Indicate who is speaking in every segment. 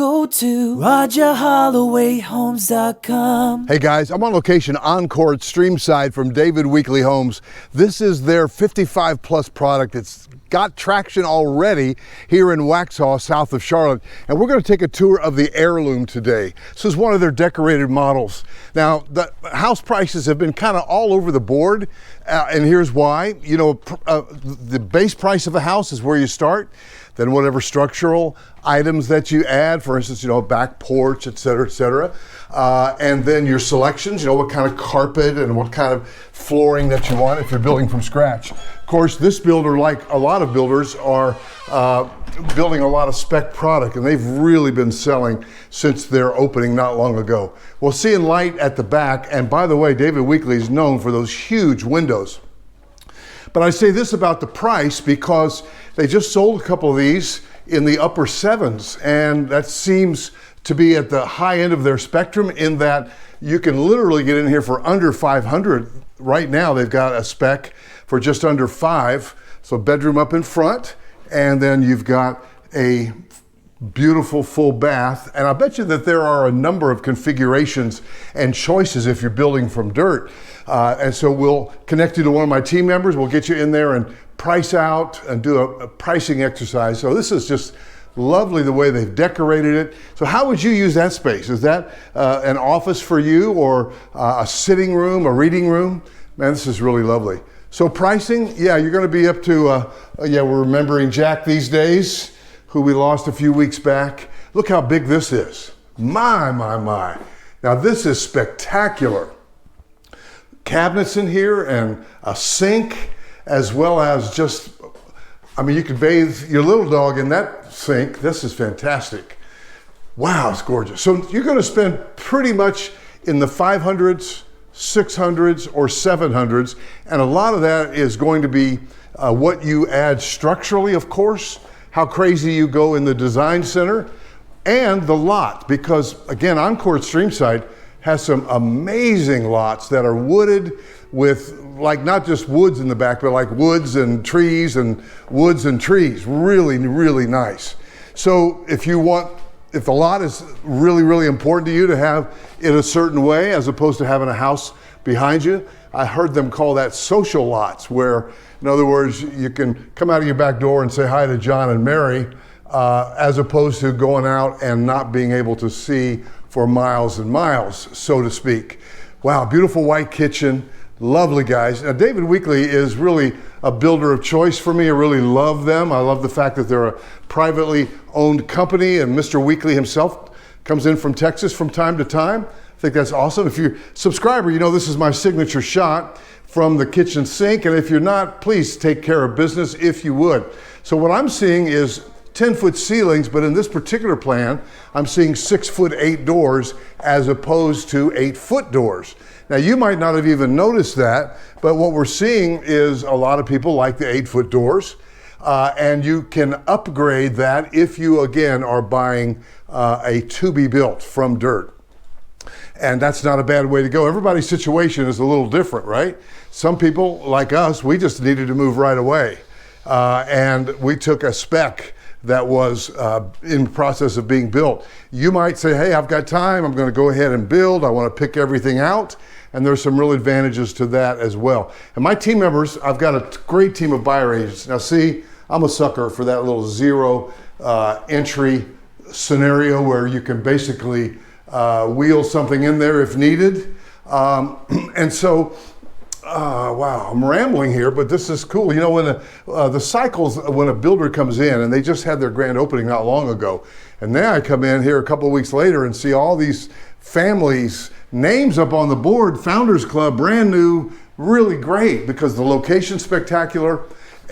Speaker 1: go to RogerHollowayHomes.com.
Speaker 2: Hey guys, I'm on location Encore at Streamside from David Weekley Homes. This is their 55 plus product. It's got traction already here in Waxhaw, south of Charlotte. And we're going to take a tour of the HEIRLOOM today. This is one of their decorated models. Now, the house prices have been kind of all over the board. And here's why. You know, the base price of a house is where you start. Then whatever structural items that you add, for instance, you know, back porch, et cetera, et cetera. And then your selections, you know, what kind of carpet and what kind of flooring that you want if you're building from scratch. Of course, this builder, like a lot of builders, are building a lot of spec product, and they've really been selling since their opening not long ago. Well, seeing light at the back, and by the way, David Weekley is known for those huge windows. But I say this about the price because they just sold a couple of these in the upper sevens, and that seems to be at the high end of their spectrum in that you can literally get in here for under 500. Right now they've got a spec for just under 5. So bedroom up in front, and then you've got a beautiful full bath. And I bet you that there are a number of configurations and choices if you're building from dirt. And so we'll connect you to one of my team members. We'll get you in there and price out and do a pricing exercise. So this is just lovely the way they've decorated it. So how would you use that space? Is that an office for you, or a sitting room, a reading room? Man, this is really lovely. So pricing, yeah, you're going to be up to, yeah, we're remembering Jack these days, who we lost a few weeks back. Look how big this is. My. Now this is spectacular. Cabinets in here and a sink, as well as just, I mean, you could bathe your little dog in that sink. This is fantastic. Wow, it's gorgeous. So you're going to spend pretty much in the 500s, 600s, or 700s, and a lot of that is going to be what you add structurally, of course, how crazy you go in the design center, and the lot, because again, Encore at Streamside has some amazing lots that are wooded with, like, not just woods in the back, but like woods and trees and woods and trees. Really, really nice. So if you want, if the lot is really, really important to you to have it a certain way, as opposed to having a house behind you, I heard them call that social lots, where, in other words, you can come out of your back door and say hi to John and Mary, as opposed to going out and not being able to see for miles and miles, so to speak. Wow, beautiful white kitchen, lovely guys. Now, David Weekley is really a builder of choice for me. I really love them. I love the fact that they're a privately owned company, and Mr. Weekley himself comes in from Texas from time to time. I think that's awesome. If you're a subscriber, you know this is my signature shot from the kitchen sink, and if you're not, please take care of business if you would. So what I'm seeing is 10-foot ceilings, but in this particular plan, I'm seeing 6'8" doors as opposed to 8-foot doors. Now, you might not have even noticed that, but what we're seeing is a lot of people like the 8-foot doors, and you can upgrade that if you, again, are buying a to-be-built from dirt. And that's not a bad way to go. Everybody's situation is a little different, right? Some people, like us, we just needed to move right away. And we took a spec that was in the process of being built. You might say, hey, I've got time, I'm gonna go ahead and build, I wanna pick everything out, and there's some real advantages to that as well. And my team members, I've got a great team of buyer agents. Now see, I'm a sucker for that little zero entry scenario where you can basically wheel something in there if needed. And so, wow, I'm rambling here, but this is cool. You know, when the cycles, when a builder comes in, and they just had their grand opening not long ago, and now I come in here a couple of weeks later and see all these families' names up on the board, Founders Club, brand new, really great, because the location's spectacular,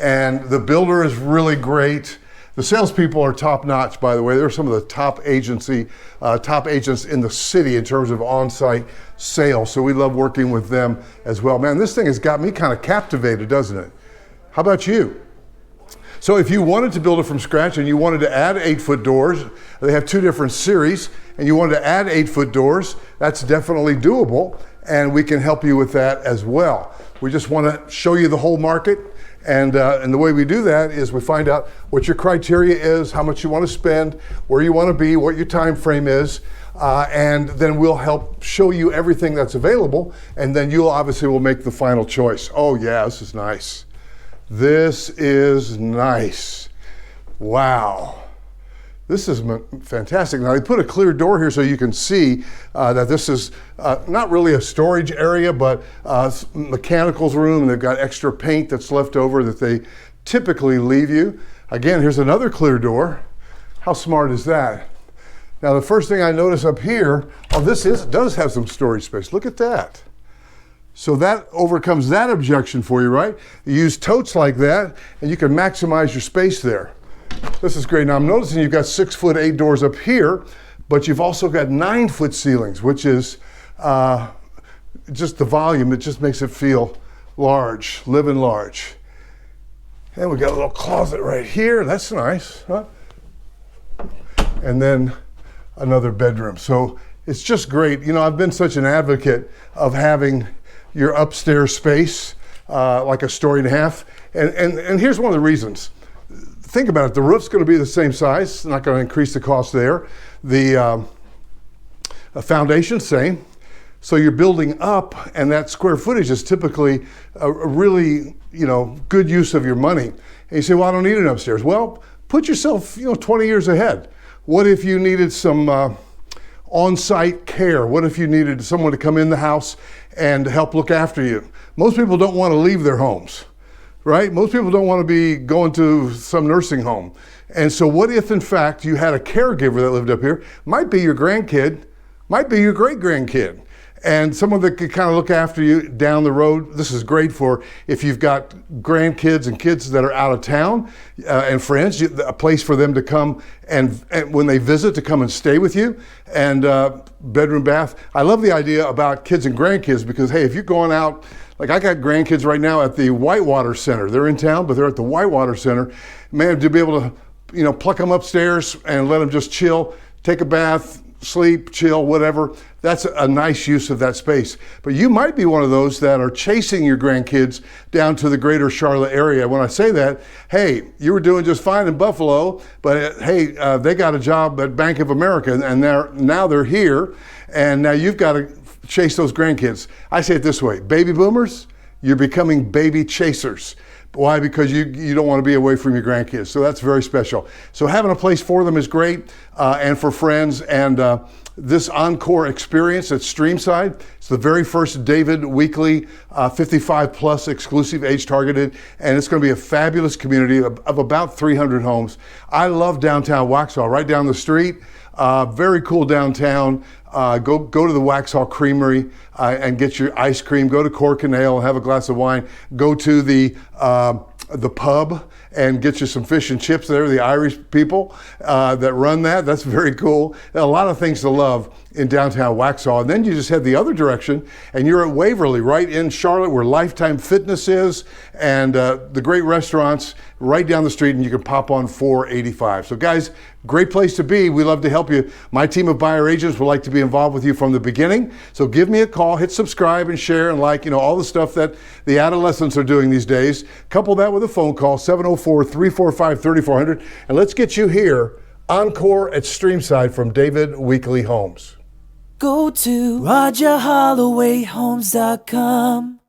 Speaker 2: and the builder is really great. The salespeople are top notch, by the way. They're some of the top agents in the city in terms of on-site sales. So we love working with them as well. Man, this thing has got me kind of captivated, doesn't it? How about you? So if you wanted to build it from scratch and you wanted to add 8-foot doors, they have 2 different series, and you wanted to add 8-foot doors, that's definitely doable, and we can help you with that as well. We just want to show you the whole market And the way we do that is we find out what your criteria is, how much you want to spend, where you want to be, what your time frame is, and then we'll help show you everything that's available, and then you obviously will make the final choice. Oh yeah, this is nice. This is nice. Wow. This is fantastic. Now they put a clear door here so you can see that this is not really a storage area, but mechanicals room, and they've got extra paint that's left over that they typically leave you. Again, here's another clear door. How smart is that? Now the first thing I notice up here, oh, does have some storage space. Look at that. So that overcomes that objection for you, right? You use totes like that, and you can maximize your space there. This is great. Now I'm noticing you've got 6'8" doors up here, but you've also got 9-foot ceilings, which is just the volume. It just makes it feel large, living large. And we got a little closet right here. That's nice, huh? And then another bedroom. So it's just great. You know, I've been such an advocate of having your upstairs space like a story and a half. And here's one of the reasons. Think about it, the roof's going to be the same size, it's not going to increase the cost there. The foundation's same, so you're building up, and that square footage is typically a really, good use of your money. And you say, well, I don't need it upstairs. Well, put yourself, 20 years ahead. What if you needed some on-site care? What if you needed someone to come in the house and help look after you? Most people don't want to leave their homes. Right? Most people don't want to be going to some nursing home. And so what if, in fact, you had a caregiver that lived up here, might be your grandkid, might be your great-grandkid, and someone that could kind of look after you down the road. This is great for if you've got grandkids and kids that are out of town and friends, a place for them to come and when they visit to come and stay with you, and bedroom, bath. I love the idea about kids and grandkids because, hey, if you're going out, like I got grandkids right now at the Whitewater Center. They're in town, but they're at the Whitewater Center. Man, to be able to, pluck them upstairs and let them just chill, take a bath, sleep, chill, whatever. That's a nice use of that space. But you might be one of those that are chasing your grandkids down to the greater Charlotte area. When I say that, hey, you were doing just fine in Buffalo, but hey, they got a job at Bank of America, and now they're here, and now you've got to chase those grandkids. I say it this way, baby boomers, you're becoming baby chasers. Why? Because you don't want to be away from your grandkids. So that's very special. So having a place for them is great, and for friends. And this Encore experience at Streamside, it's the very first David Weekly 55 plus exclusive, age targeted, and it's going to be a fabulous community of about 300 homes. I love downtown Waxhaw, right down the street. Very cool downtown. Go to the Waxhaw Creamery and get your ice cream. Go to Cork and Ale and have a glass of wine. Go to the pub and get you some fish and chips there. The Irish people that run that. That's very cool. A lot of things to love in downtown Waxhaw. And then you just head the other direction and you're at Waverly, right in Charlotte where Lifetime Fitness is, and the great restaurants right down the street, and you can pop on 485. So guys, great place to be. We love to help you. My team of buyer agents would like to be involved with you from the beginning. So give me a call, hit subscribe and share and like, all the stuff that the adolescents are doing these days. Couple that with a phone call, 704-345-3400. And let's get you here, Encore at Streamside from David Weekly Homes.
Speaker 1: Go to RogerHollowayHomes.com.